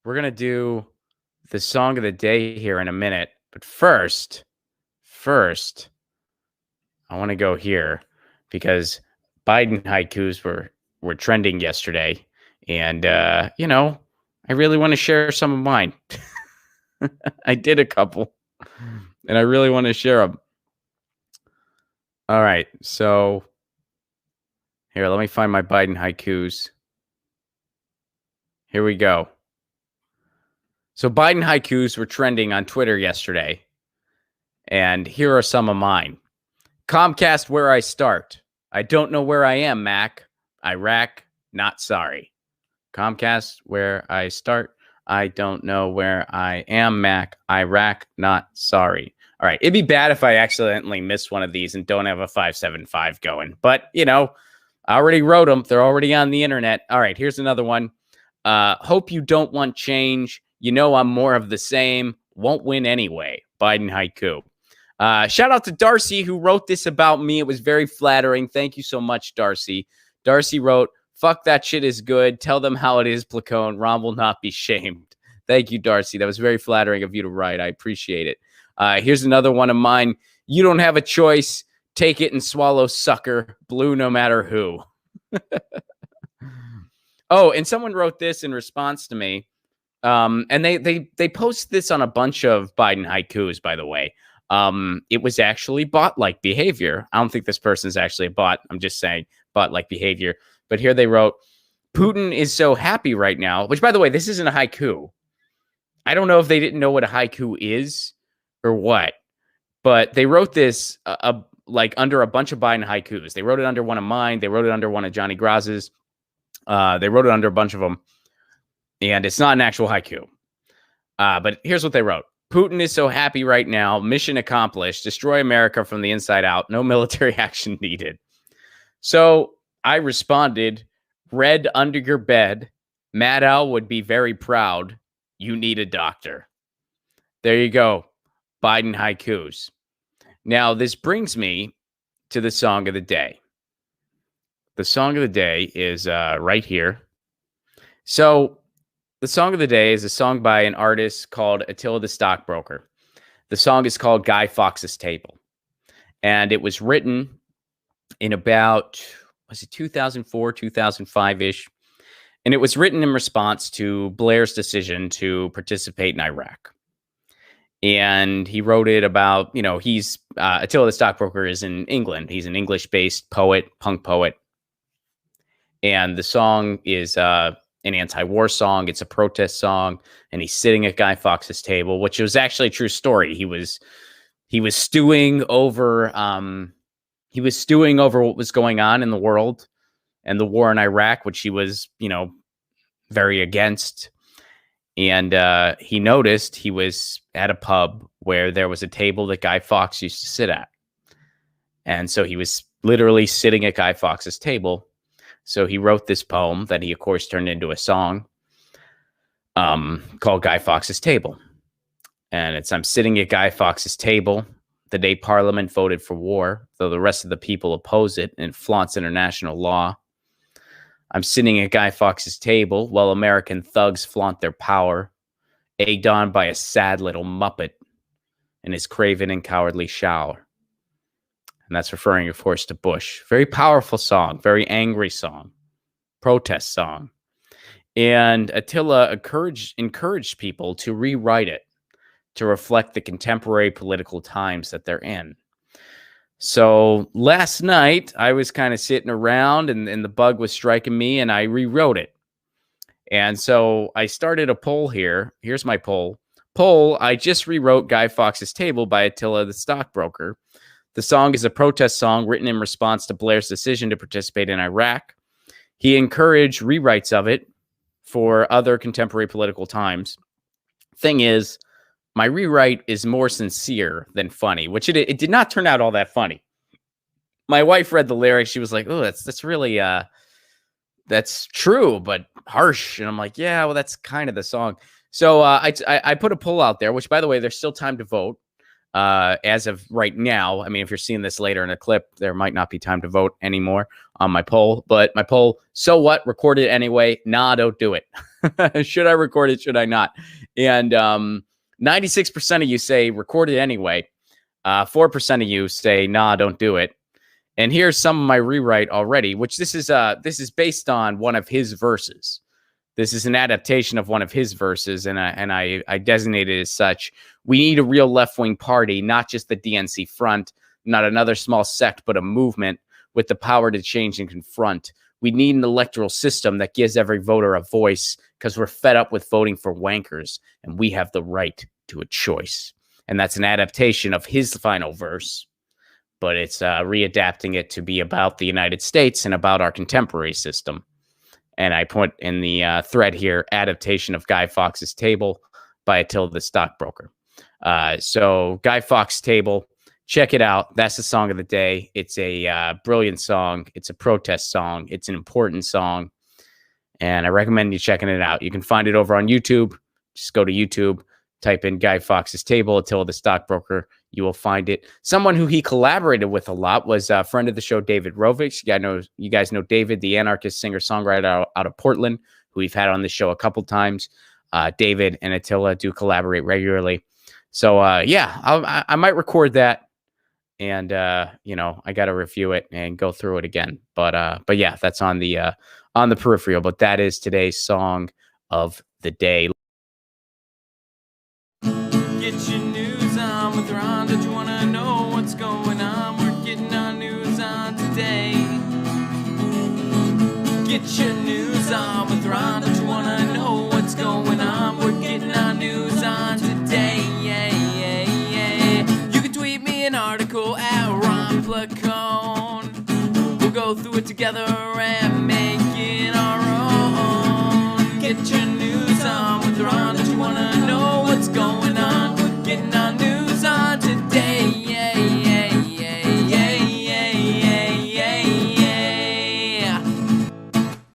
We're going to do the song of the day here in a minute. But first, I want to go here because Biden haikus were trending yesterday. And, I really want to share some of mine. I did a couple, and I really want to share them. All right. So here, let me find my Biden haikus. Here we go. So Biden haikus were trending on Twitter yesterday. And here are some of mine. Comcast, where I start. I don't know where I am, Mac. Iraq, not sorry. Comcast, where I start. I don't know where I am, Mac. Iraq, not sorry. All right. It'd be bad if I accidentally miss one of these and don't have a 575 going. But, I already wrote them. They're already on the internet. All right. Here's another one. Hope you don't want change. You know I'm more of the same. Won't win anyway. Biden haiku. Shout out to Darcy, who wrote this about me. It was very flattering. Thank you so much, Darcy. Darcy wrote, fuck that shit is good. Tell them how it is, Placone. Ron will not be shamed. Thank you, Darcy. That was very flattering of you to write. I appreciate it. Here's another one of mine. You don't have a choice. Take it and swallow, sucker. Blue no matter who. Oh, and someone wrote this in response to me. And they post this on a bunch of Biden haikus, by the way. It was actually bot-like behavior. I don't think this person's actually a bot. I'm just saying bot-like behavior. But here they wrote, Putin is so happy right now, which, by the way, this isn't a haiku. I don't know if they didn't know what a haiku is or what, but they wrote this like under a bunch of Biden haikus. They wrote it under one of mine. They wrote it under one of Johnny Graz's. They wrote it under a bunch of them, and it's not an actual haiku. But here's what they wrote. Putin is so happy right now. Mission accomplished. Destroy America from the inside out. No military action needed. So I responded, read under your bed. Mad Al would be very proud. You need a doctor. There you go. Biden haikus. Now, this brings me to the song of the day. The song of the day is right here. So the song of the day is a song by an artist called Attila the Stockbroker. The song is called Guy Fawkes' Table. And it was written in about, was it 2004, 2005-ish? And it was written in response to Blair's decision to participate in Iraq. And he wrote it about, he's, Attila the Stockbroker is in England. He's an English-based poet, punk poet. And the song is an anti-war song. It's a protest song, and he's sitting at Guy Fawkes' table, which was actually a true story. He was stewing over what was going on in the world and the war in Iraq, which he was, very against. And he noticed he was at a pub where there was a table that Guy Fawkes used to sit at. And so he was literally sitting at Guy Fawkes' table. So he wrote this poem that he, of course, turned into a song called Guy Fawkes' Table. And it's, I'm sitting at Guy Fawkes' table the day Parliament voted for war, though the rest of the people oppose it and flaunts international law. I'm sitting at Guy Fawkes' table while American thugs flaunt their power, egged on by a sad little muppet in his craven and cowardly shower. And that's referring, of course, to Bush. Very powerful song, very angry song, protest song. And Attila encouraged people to rewrite it to reflect the contemporary political times that they're in. So last night, I was kind of sitting around and the bug was striking me, and I rewrote it. And so I started a poll here. Here's my poll. I just rewrote Guy Fawkes' Table by Attila the Stockbroker. The song is a protest song written in response to Blair's decision to participate in Iraq. He encouraged rewrites of it for other contemporary political times. Thing is, my rewrite is more sincere than funny, which it did not turn out all that funny. My wife read the lyrics. She was like, oh, that's really, that's true, but harsh. And I'm like, yeah, well, that's kind of the song. So I put a poll out there, which, by the way, there's still time to vote. As of right now, I mean, if you're seeing this later in a clip, there might not be time to vote anymore on my poll. But my poll, so what? Record it anyway. Nah, don't do it. Should I record it? Should I not? And 96% of you say record it anyway. 4% of you say, nah, don't do it. And here's some of my rewrite already, which this is based on one of his verses. This is an adaptation of one of his verses, and I designated it as such. We need a real left-wing party, not just the DNC front, not another small sect, but a movement with the power to change and confront. We need an electoral system that gives every voter a voice, because we're fed up with voting for wankers, and we have the right to a choice. And that's an adaptation of his final verse, but it's readapting it to be about the United States and about our contemporary system. And I put in the thread here, adaptation of Guy Fawkes' Table by Attila the Stockbroker. So Guy Fawkes' Table, check it out. That's the song of the day. It's a brilliant song. It's a protest song. It's an important song. And I recommend you checking it out. You can find it over on YouTube. Just go to YouTube, type in Guy Fawkes' Table, Attila the Stockbroker. You will find it. Someone who he collaborated with a lot was a friend of the show, David Rovix. You guys know David, the anarchist singer-songwriter out of Portland, who we've had on the show a couple times. David and Attila do collaborate regularly. So, I might record that. And, I got to review it and go through it again. But yeah, that's on the peripheral. But that is today's song of the day. Get your news on with Ron. Don't you want to know what's going on? We're getting our news on today. Get your news on with Ron. Don't you want to know what's going on? We're getting our news on today. You can tweet me an article at Ron Placone. We'll go through it together and make it our own. Get your